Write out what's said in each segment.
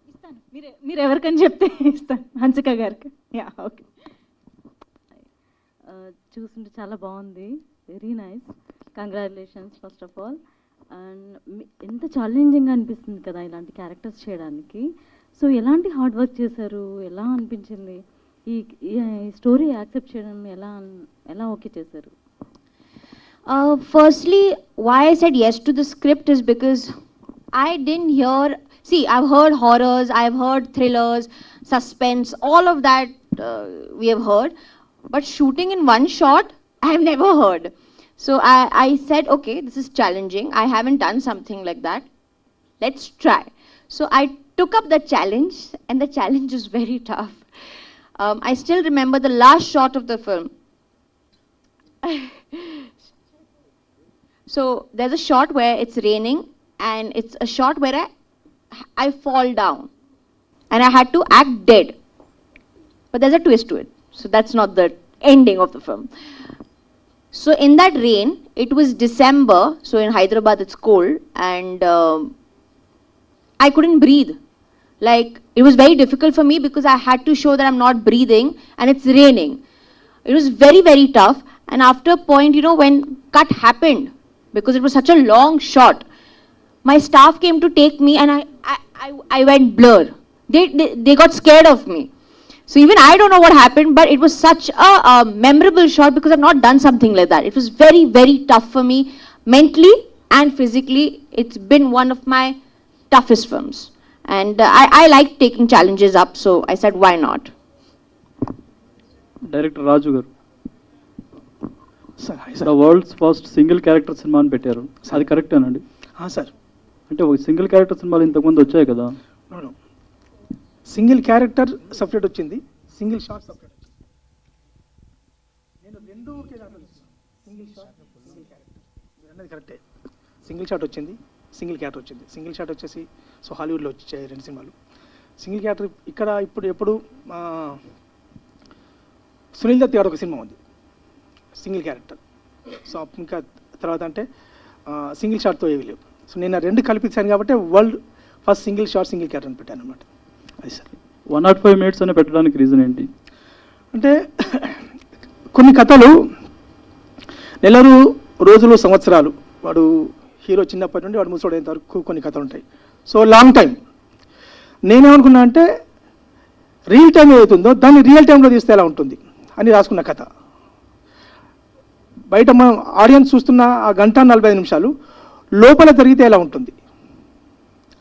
ఇస్తాను, మీరు ఎవరికని చెప్తే ఇస్తాను హన్సిక గారికి. Yeah okay. చూస్తుంటే చాలా బాగుంది, very nice, congratulations first of all. And ఎంత ఛాలెంజింగ్గా అనిపిస్తుంది కదా ఇలాంటి క్యారెక్టర్స్ చేయడానికి. సో ఎలాంటి హార్డ్ వర్క్ చేశారు, ఎలా అనిపించింది ఈ స్టోరీ యాక్సెప్ట్ చేయడం, ఎలా ఓకే చేశారు? Firstly, why I said yes to the script is because I didn't hear. See, I've heard horrors, I've heard thrillers, suspense, all of that we have heard. But shooting in one shot, I have never heard. So I said, okay, this is challenging. I haven't done something like that. Let's try. So I took up the challenge, and the challenge is very tough. I still remember the last shot of the film. So there's a shot where it's raining, and it's a shot where I fall down, and I had to act dead. But there's a twist to it. So that's not the ending of the film. So in that rain, it was December, so in Hyderabad it's cold, and I couldn't breathe. Like, it was very difficult for me because I had to show that I'm not breathing, and it's raining. It was very, very tough. And after a point, you know, when cut happened, because it was such a long shot, my staff came to take me, and I went blur. They got scared of me. So even I don't know what happened, but it was such a memorable shot because I've not done something like that. It was very, very tough for me, mentally and physically. It's been one of my toughest films. And I like taking challenges up, so I said, why not? Director Raju garu, the world's first single character cinema అని పెట్టారు, అది correct అనండి? Sir, అంటే ఒక single character సినిమాలు ఇంతకుముందు వచ్చాయి కదా? సింగిల్ క్యారెక్టర్ సపరేట్ వచ్చింది, సింగిల్ షాట్ సపరేట్ వచ్చింది. నేను రెండు ఒకే దాంట్లో సింగిల్ షాట్, సింగిల్ క్యారెక్టర్ అన్నది కరెక్టే. సింగిల్ షాట్ వచ్చింది, సింగిల్ క్యారెక్టర్ వచ్చింది. సింగిల్ షాట్ వచ్చేసి సో హాలీవుడ్లో వచ్చాయి రెండు సినిమాలు. సింగిల్ క్యారెక్టర్ ఇక్కడ ఎప్పుడు సునీల్ దత్ గారు ఒక సినిమా ఉంది సింగిల్ క్యారెక్టర్. సో ఇంకా తర్వాత అంటే సింగిల్ షాట్తో ఏవి లేవు. సో నేను ఆ రెండు కల్పించాను కాబట్టి world first single shot single character అని పెట్టాను అనమాట. అది సార్. 105 minutes అని పెట్టడానికి రీజన్ ఏంటి? అంటే కొన్ని కథలు నెలలు, రోజులు, సంవత్సరాలు, వాడు హీరో చిన్నప్పటి నుండి వాడు ముసోడైనంత వరకు కొన్ని కథలు ఉంటాయి. So long time. నేనేమనుకున్నా అంటే రియల్ టైం ఏదైతుందో దాన్ని రియల్ టైంలో తీస్తే ఎలా ఉంటుంది అని రాసుకున్న కథ. బయట మనం ఆడియన్స్ చూస్తున్న ఆ 1:45 నిమిషాలు లోపల జరిగితే ఎలా ఉంటుంది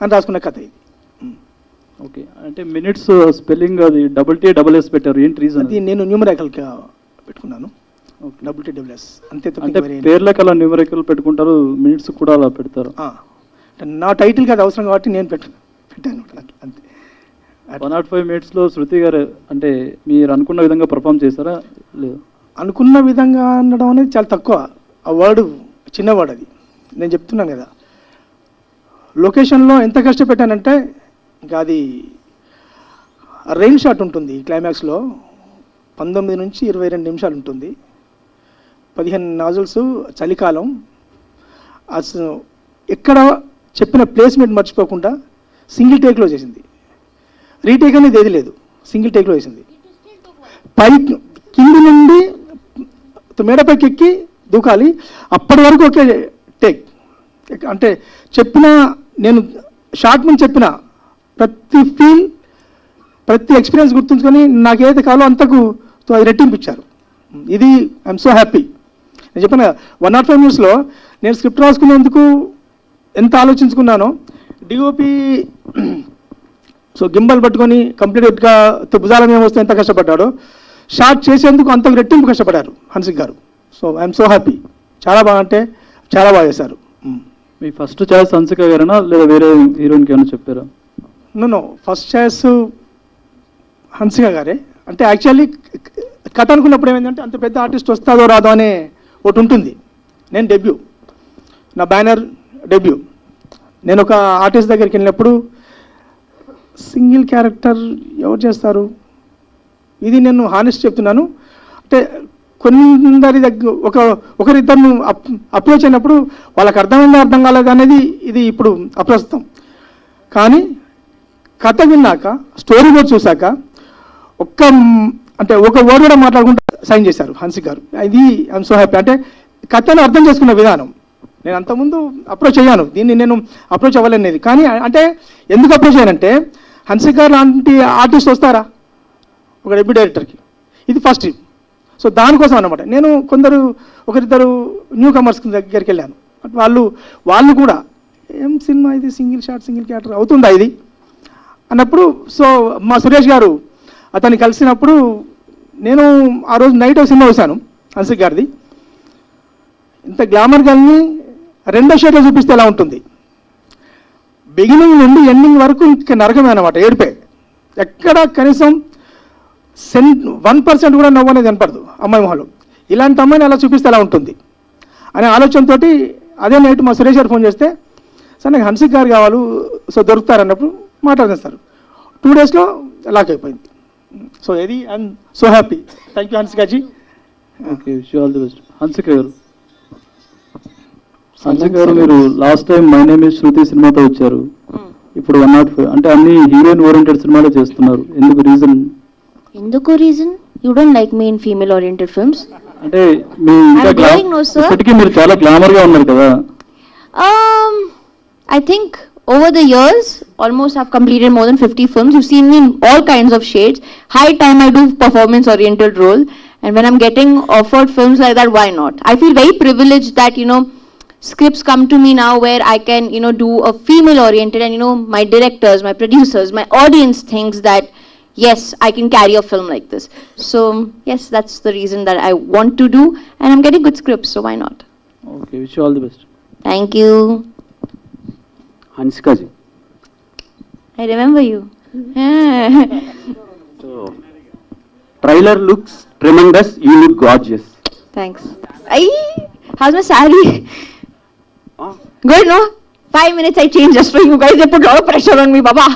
అని రాసుకున్న కథ ఇది. ఓకే, అంటే మినిట్స్ స్పెల్లింగ్ అది TTS పెట్టారు, ఏంటి రీజన్? అది నేను న్యూమరికల్గా పెట్టుకున్నాను, TTS అంతే. అంటే పేర్లకు అలా న్యూమరికల్ పెట్టుకుంటారు, మినిట్స్ కూడా అలా పెడతారు. నా టైటిల్కి అది అవసరం కాబట్టి నేను పెట్టాను అంతే. 105 minutes శృతి గారు అంటే మీరు అనుకున్న విధంగా పర్ఫామ్ చేశారా? లేదు, అనుకున్న విధంగా అనడం అనేది చాలా తక్కువ. ఆ వర్డ్ చిన్న వర్డ్, అది నేను చెప్తున్నాను కదా. లొకేషన్లో ఎంత కష్టపెట్టానంటే ఇంకా అది రెయిన్ షాట్ ఉంటుంది క్లైమాక్స్లో, 19 నుంచి 22 నిమిషాలు ఉంటుంది, 15 నాజుల్స్, చలికాలం. అసలు ఎక్కడ చెప్పిన ప్లేస్మెంట్ మర్చిపోకుండా సింగిల్ టేక్లో చేసింది. రీటేక్ అనేది ఏది లేదు, సింగిల్ టేక్లో చేసింది. కింది నుండి మేడపైకి ఎక్కి దూకాలి, అప్పటి వరకు ఒకే టేక్. అంటే చెప్పిన నేను షార్ట్ ముందు చెప్పిన ప్రతి ఫీల్, ప్రతి ఎక్స్పీరియన్స్ గుర్తుంచుకొని నాకు ఏదైతే కావాలో అంతకు అది రెట్టింపించారు. ఇది ఐఎమ్ సో హ్యాపీ. నేను చెప్పాను కదా 105 minutes నేను స్క్రిప్ట్ రాసుకునేందుకు ఎంత ఆలోచించుకున్నానో. డిఓపి సో గింబల్ పట్టుకొని కంప్లీట్గా భుజాల మీద వస్తే ఎంత కష్టపడ్డాడో, షార్ట్ చేసేందుకు అంతకు రెట్టింపు కష్టపడ్డారు హన్సిక్ గారు. So I'm so happy. చాలా బాగా, అంటే చాలా బాగా చేశారు. మీ ఫస్ట్ చాయిస్ హన్సిక గారేనా లేదా వేరే హీరోయిన్కి ఏమైనా చెప్పారా? నో, ఫస్ట్ చాయిస్ హన్సిక గారే. అంటే యాక్చువల్లీ కథ అనుకున్నప్పుడు ఏమైందంటే అంత పెద్ద ఆర్టిస్ట్ వస్తాదో రాదో అనే ఒకటి ఉంటుంది. నేను డెబ్యూ, నా బ్యానర్ డెబ్యూ. నేను ఒక ఆర్టిస్ట్ దగ్గరికి వెళ్ళినప్పుడు సింగిల్ క్యారెక్టర్ ఎవరు చేస్తారు, ఇది నేను హానెస్ట్ చెప్తున్నాను. అంటే కొందరి దగ్గర ఒకరిద్దరు అప్రోచ్ అయినప్పుడు వాళ్ళకి అర్థమైందా అర్థం కాలేదు అనేది ఇది ఇప్పుడు అప్రస్తుతం. కానీ కథ విన్నాక స్టోరీ బోర్డ్ చూశాక అంటే ఒక వర్డ్ కూడా మాట్లాడుకుంటూ సైన్ చేశారు హన్సిక్ గారు. ఇది ఐఎమ్ సో హ్యాపీ. అంటే కథను అర్థం చేసుకున్న విధానం, నేను అంతకుముందు అప్రోచ్ అయ్యాను, దీన్ని నేను అప్రోచ్ అవ్వలేనిది. కానీ అంటే ఎందుకు అప్రోచ్ అయ్యానంటే హన్సిక్ గారు లాంటి ఆర్టిస్ట్ వస్తారా ఒక డెబ్యూ డైరెక్టర్కి, ఇది ఫస్ట్ టైం. సో దానికోసం అనమాట నేను ఒకరిద్దరు న్యూ కమర్స్ దగ్గరికి వెళ్ళాను. వాళ్ళు కూడా ఏం సినిమా ఇది, సింగిల్ షాట్ సింగిల్ క్యారెక్టర్ అవుతుందా ఇది అన్నప్పుడు, సో మా సురేష్ గారు అతన్ని కలిసినప్పుడు నేను ఆ రోజు నైట్ ఒక సినిమా చూశాను హన్సిక్ గారిది. ఇంత గ్లామర్ గల్ని రెండో షేట్లో చూపిస్తే ఎలా ఉంటుంది, బిగినింగ్ నుండి ఎండింగ్ వరకు ఇంకా నరకమే అనమాట, ఏడిపే. ఎక్కడ కనీసం 1% కూడా నవ్వు అనేది కనపడదు అమ్మాయి మొహంలో. ఇలాంటి అమ్మాయిని అలా చూపిస్తే ఎలా ఉంటుంది అనే ఆలోచనతో అదే నైట్ మా సురేష్ గారు ఫోన్ చేస్తే, సార్ నాకు హన్సిక్ గారు కావాలి, సో దొరుకుతారన్నప్పుడు మాట్లాడేస్తారు. 2 డేస్లో లాక్ అయిపోయింది. సో ఇది I'm so happy. Thank you Hansik గారు. Okay, wish all the best. Hansik గారు, మీరు last time my name is Shruti సినిమాతో వచ్చారు, ఇప్పుడు 105 అంటే అన్ని హీరోయిన్ ఓరియంటెడ్ సినిమాలే చేస్తున్నారు. ఎందుకు reason? You don't like me in female oriented films? అంటే మీ ఇంకా I'm getting no, sir. ఇప్పటికీ మీరు చాలా గ్లామర్ గా ఉన్నారు కదా. I think over the years, almost I've completed more than 50 films. You've seen me in all kinds of shades. High time I do performance oriented role. And when I'm getting offered films like that, why not? I feel very privileged that, scripts come to me now where I can, do a female oriented, and, my directors, my producers, my audience thinks that, yes, I can carry a film like this. So, yes, that's the reason that I want to do, and I'm getting good scripts, so why not? Okay, wish all the best. Thank you. Hanska ji. I remember you. So, trailer looks tremendous. You look gorgeous. Thanks. How's my salary? Ah. Good, no? 5 minutes I change just for you guys. They put a lot of pressure on me, Baba.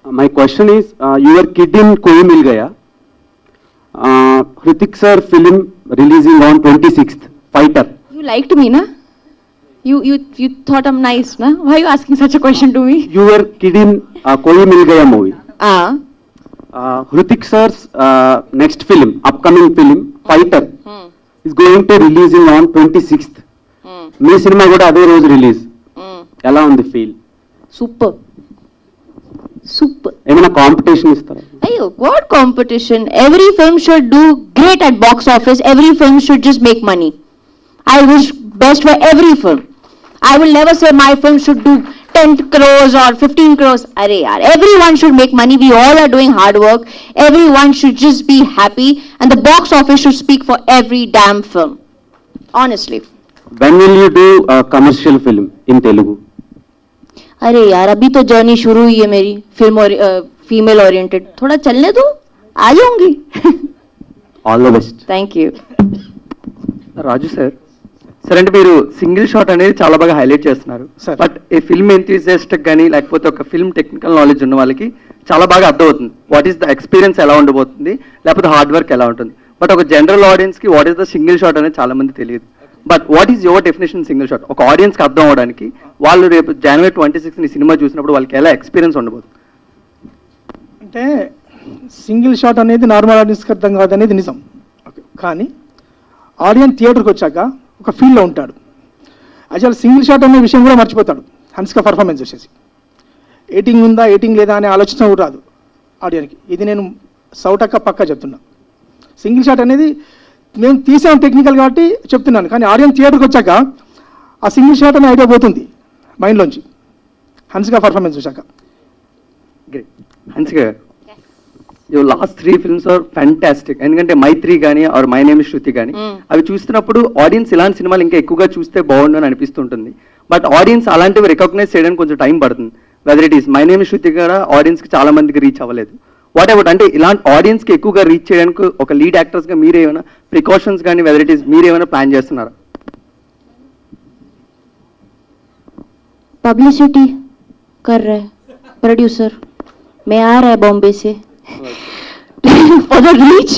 My question is, your kid in Koi Mil Gaya. Hrithik sir film releasing on 26th. Fighter. You liked me, na? You thought I'm nice, na? Why are you asking such a question to me? Your kid in Koi Mil Gaya movie. Hrithik sir's next film, upcoming film, Fighter, is going to releasing on 26th. Me cinema కూడా అదే రోజు release. ఎలా ఉంది feel? Super. ఏమైనా competition ఇస్తారా? Ayo, what competition? Every film should do great at box office. Every film should just make money. I wish best for every film. I will never say my film should do 10 crores or 15 crores. Arey yaar, everyone should make money. We all are doing hard work. Everyone should just be happy, and the box office should speak for every damn film. Honestly. When will you do a commercial film in Telugu? अरे यार, अभी तो journey शुरू हुई है मेरी film और female oriented. थोड़ा चलने दो, आ जाऊंगी. All the best. Thank you. Raju sir, sir అంటే మీరు సింగిల్ షాట్ అనేది చాలా బాగా హైలైట్ చేస్తున్నారు. Sir. But a film enthusiast కానీ లేకపోతే ఒక ఫిల్మ్ టెక్నికల్ నాలెడ్జ్ ఉన్న వాళ్ళకి చాలా బాగా అర్థమవుతుంది వాట్ ఈస్ ద ఎక్స్పీరియన్స్ ఎలా ఉండబోతుంది, లేకపోతే హార్డ్ వర్క్ ఎలా ఉంటుంది. బట్ ఒక జనరల్ ఆడియన్స్ కి what is the single shot అనేది చాలా మంది తెలియదు. But what is your definition single shot? ఒక ఆడియన్స్ కి అర్థం అవడానికి వాళ్ళు రేపు January 26 సినిమా చూసినప్పుడు వాళ్ళకి ఎలా ఎక్స్పీరియన్స్ ఉండబోతుంది? అంటే సింగిల్ షాట్ అనేది నార్మల్ ఆడియన్స్కి అర్థం కాదనేది నిజం. కానీ ఆడియన్స్ థియేటర్కి వచ్చాక ఒక ఫీల్లో ఉంటాడు. యాక్చువల్ సింగిల్ షాట్ అనే విషయం కూడా మర్చిపోతాడు హన్సిక పర్ఫార్మెన్స్ వచ్చేసి. ఎయిటింగ్ ఉందా ఎయిటింగ్ లేదా అనే ఆలోచన కూడా రాదు ఆడియన్కి. ఇది నేను సౌటక్క పక్కా చెప్తున్నా. సింగిల్ షాట్ అనేది మేము తీసాం టెక్నికల్ కాబట్టి చెప్తున్నాను, కానీ ఆడియన్స్ థియేటర్కి వచ్చాక ఆ సింగిల్ షాట్ అనే ఐడియా పోతుంది మైండ్లోంచి హన్సిక పర్ఫార్మెన్స్ చూశాక. Great. Hansika garu, your last 3 films are fantastic. ఎందుకంటే మైత్రి కానీ or my name is Shruti కానీ అవి చూస్తున్నప్పుడు ఆడియన్స్ ఇలాంటి సినిమాలు ఇంకా ఎక్కువగా చూస్తే బాగుండు అని అనిపిస్తుంటుంది. బట్ ఆడియన్స్ అలాంటివి రికగ్నైజ్ చేయడానికి కొంచెం టైం పడుతుంది. Whether it is my name is Shruti కూడా ఆడియన్స్కి చాలా మందికి రీచ్ అవ్వలేదు. వాట్ అబౌట్ అంటే ఇలాంటి ఆడియన్స్కి ఎక్కువగా రీచ్ చేయడానికి ఒక లీడ్ యాక్టర్స్గా మీరేమైనా ప్రికాషన్స్ కానీ వెదర్ ఇట్ ఈస్ మీరేమైనా ప్లాన్ చేస్తున్నారా? पब्लिसिटी कर रहा है प्रोड्यूसर, मैं आ रहा है बॉम्बे से for the reach.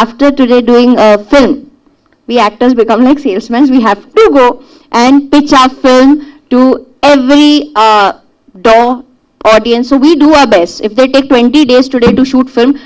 After today doing a film, we actors become like salesmen. We have to go and pitch our film to every door audience. So we do our best. If they take 20 days today to shoot film,